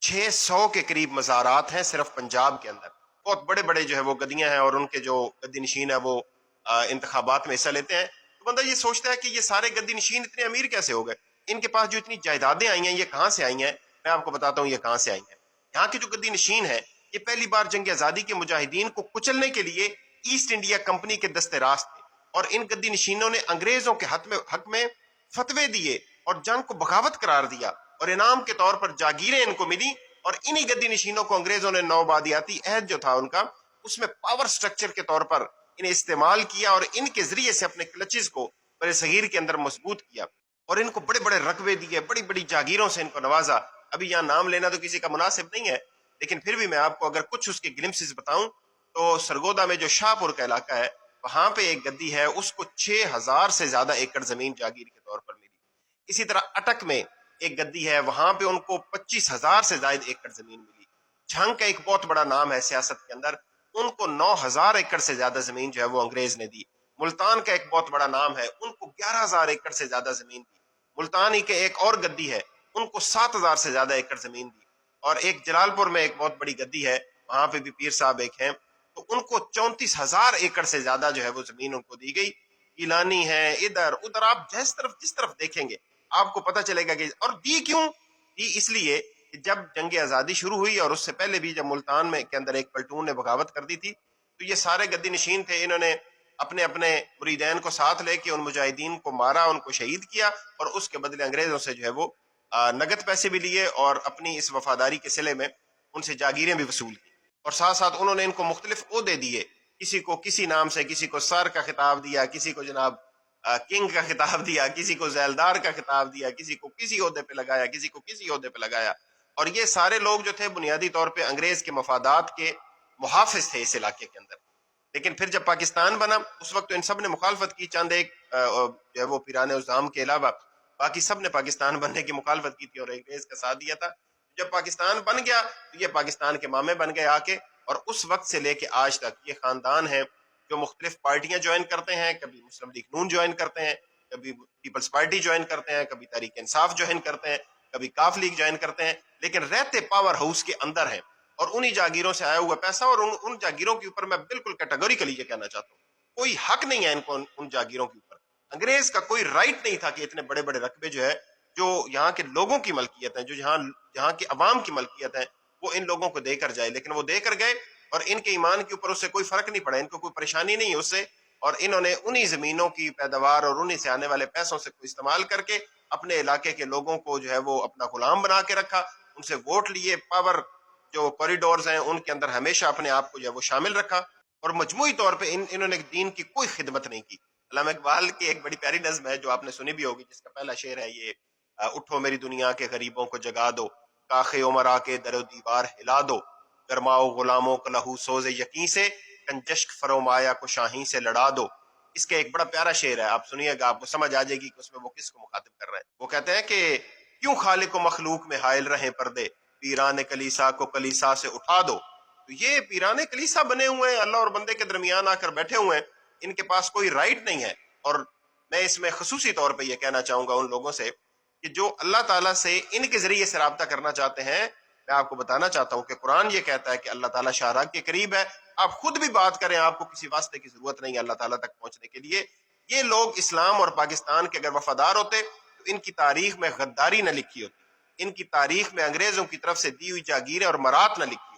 600 کے قریب مزارات ہیں صرف پنجاب کے اندر. بہت بڑے بڑے جو ہے وہ گدیاں ہیں اور ان کے جو گدی نشین ہے وہ انتخابات میں حصہ لیتے ہیں. تو بندہ یہ سوچتا ہے کہ یہ سارے گدی نشین اتنے امیر کیسے ہو گئے؟ ان کے پاس جو اتنی جائیدادیں آئی ہیں یہ کہاں سے آئی ہیں؟ میں آپ کو بتاتا ہوں یہ کہاں سے آئی ہیں. یہاں کے جو گدی نشین ہیں یہ پہلی بار جنگ آزادی کے مجاہدین کو کچلنے کے لیے ایسٹ انڈیا کمپنی کے دستے راست تھے، اور ان گدی نشینوں نے انگریزوں کے حق میں فتوے دیے اور جنگ کو بغاوت قرار دیا، اور انعام کے طور پر جاگیریں ان کو ملی. اور انہی گدی نشینوں کو انگریزوں نے نوآبادیاتی عہد جو تھا ان کا، اس میں پاور سٹرکچر کے طور پر انہیں استعمال کیا اور ان کے ذریعے سے اپنے کلچز کو بر صغیر کے اندر مضبوط کیا، اور ان کو بڑے بڑے رقبے دیے، بڑی بڑی جاگیروں سے ان کو نوازا. ابھی یہاں نام لینا تو کسی کا مناسب نہیں ہے، لیکن پھر بھی میں آپ کو اگر کچھ اس کے گلمسز بتاؤں تو سرگودا میں جو شاہ پور کا علاقہ ہے وہاں پہ ایک گدی ہے، اس کو 6000 سے زیادہ ایکڑ زمین جاگیر کے طور پر ملی. اسی طرح اٹک میں ایک گدی ہے، وہاں پہ ان کو 25,000 سے زائد ایکڑ زمین ملی. جھنگ کا ایک بہت بڑا نام ہے سیاست کے اندر، ان کو 9000 ایکڑ سے زیادہ زمین جو ہے وہ انگریز نے دی. ملتان کا ایک بہت بڑا نام ہے، ان کو 11,000 ایکڑ سے زیادہ زمین دی. ملتان ہی کے ایک اور گدی ہے، ان کو 7,000 سے زیادہ ایکڑ زمین دی. اور ایک جلال پور میں ایک بہت بڑی گدی ہے، وہاں پہ بھی پیر صاحب ایک ہیں، تو ان کو 34,000 ایکڑ سے زیادہ جو ہے وہ زمین ان کو دی گئی. گیلانی ہے، ادھر ادھر، آپ جس طرف دیکھیں گے آپ کو پتہ چلے گا کہ اور دی کیوں دی؟ اس لیے کہ جب جنگ آزادی شروع ہوئی اور اس سے پہلے بھی جب ملتان میں کے اندر ایک پلٹون نے بغاوت کر دی تھی، تو یہ سارے گدی نشین تھے، انہوں نے اپنے اپنے مریدین کو ساتھ لے کے ان مجاہدین کو مارا، ان کو شہید کیا، اور اس کے بدلے انگریزوں سے جو ہے وہ نگد پیسے بھی لیے اور اپنی اس وفاداری کے صلے میں ان سے جاگیریں بھی وصول کی. اور ساتھ ساتھ انہوں نے ان کو مختلف عہدے دیے، کسی کو کسی نام سے، کسی کو سر کا خطاب دیا، کسی کو جناب کنگ کا خطاب دیا، کسی کو ذیلدار کا خطاب دیا، کسی کو کسی عہدے پہ لگایا، کسی کو کسی عہدے پہ لگایا. اور یہ سارے لوگ جو تھے بنیادی طور پہ انگریز کے مفادات کے محافظ تھے اس علاقے کے اندر. لیکن پھر جب پاکستان بنا اس وقت تو ان سب نے مخالفت کی، چند ایک جو ہے وہ پیران الزام کے علاوہ باقی سب نے پاکستان بننے کی مخالفت کی تھی اور انگریز کا ساتھ دیا تھا. جب پاکستان بن گیا تو یہ پاکستان کے مامے بن گئے آ کے، اور اس وقت سے لے کے آج تک یہ خاندان ہے جو مختلف پارٹیاں جوائن کرتے ہیں. کبھی مسلم لیگ نون جوائن کرتے ہیں، کبھی پیپلز پارٹی جوائن کرتے ہیں، کبھی تحریک انصاف جوائن کرتے ہیں، کبھی کاف لیگ جوائن کرتے ہیں، لیکن رہتے پاور ہاؤس کے اندر ہیں اور انہی جاگیروں سے آیا ہوا پیسہ. اور ان جاگیروں کے اوپر میں بالکل کیٹیگوریکلی یہ کہنا چاہتا ہوں کوئی حق نہیں ہے ان کو ان جاگیروں کے اوپر. انگریز کا کوئی رائٹ نہیں تھا کہ اتنے بڑے بڑے رقبے جو ہے جو یہاں کے لوگوں کی ملکیت ہیں، جو جہاں کے عوام کی ملکیت ہیں، وہ ان لوگوں کو دے کر جائے. لیکن وہ دے کر گئے اور ان کے ایمان کے اوپر اس سے کوئی فرق نہیں پڑا، ان کو کوئی پریشانی نہیں اس سے، اور انہوں نے انہی زمینوں کی پیداوار اور انہی سے آنے والے پیسوں سے استعمال کر کے اپنے علاقے کے لوگوں کو جو ہے وہ اپنا غلام بنا کے رکھا، ان سے ووٹ لیے، پاور جو کوریڈورز ہیں ان کے اندر ہمیشہ اپنے آپ کو جو ہے وہ شامل رکھا، اور مجموعی طور پہ انہوں نے دین کی کوئی خدمت نہیں کی. علامہ اقبال کی ایک بڑی پیاری نظم ہے جو آپ نے سنی بھی ہوگی، جس کا پہلا شعر ہے یہ: اٹھو میری دنیا کے غریبوں کو جگا دو، کاخ عمر آ کے در و دیوار ہلا دو، گرماؤ غلاموں کو لہو سوز یقین سے، کنجشک فرومایا کو شاہین سے لڑا دو. اس کا ایک بڑا پیارا شعر ہے، آپ سنیے گا، آپ کو سمجھ آ جائے گی کہ اس میں وہ کس کو مخاطب کر رہے ہیں. وہ کہتے ہیں کہ کیوں خالق و مخلوق میں حائل رہیں پردے، پیران کلیسا کو کلیسا سے اٹھا دو. تو یہ پیران کلیسا بنے ہوئے ہیں، اللہ اور بندے کے درمیان آ کر بیٹھے ہوئے ہیں، ان کے پاس کوئی رائٹ نہیں ہے. اور میں اس میں خصوصی طور پہ یہ کہنا چاہوں گا ان لوگوں سے کہ جو اللہ تعالیٰ سے ان کے ذریعے سے رابطہ کرنا چاہتے ہیں، میں آپ کو بتانا چاہتا ہوں کہ قرآن یہ کہتا ہے کہ اللہ تعالیٰ شاہراہ کے قریب ہے. آپ خود بھی بات کریں، آپ کو کسی واسطے کی ضرورت نہیں ہے اللہ تعالیٰ تک پہنچنے کے لیے. یہ لوگ اسلام اور پاکستان کے اگر وفادار ہوتے تو ان کی تاریخ میں غداری نہ لکھی ہوتی، ان کی تاریخ میں انگریزوں کی طرف سے دی ہوئی جاگیریں اور مرات نہ لکھی.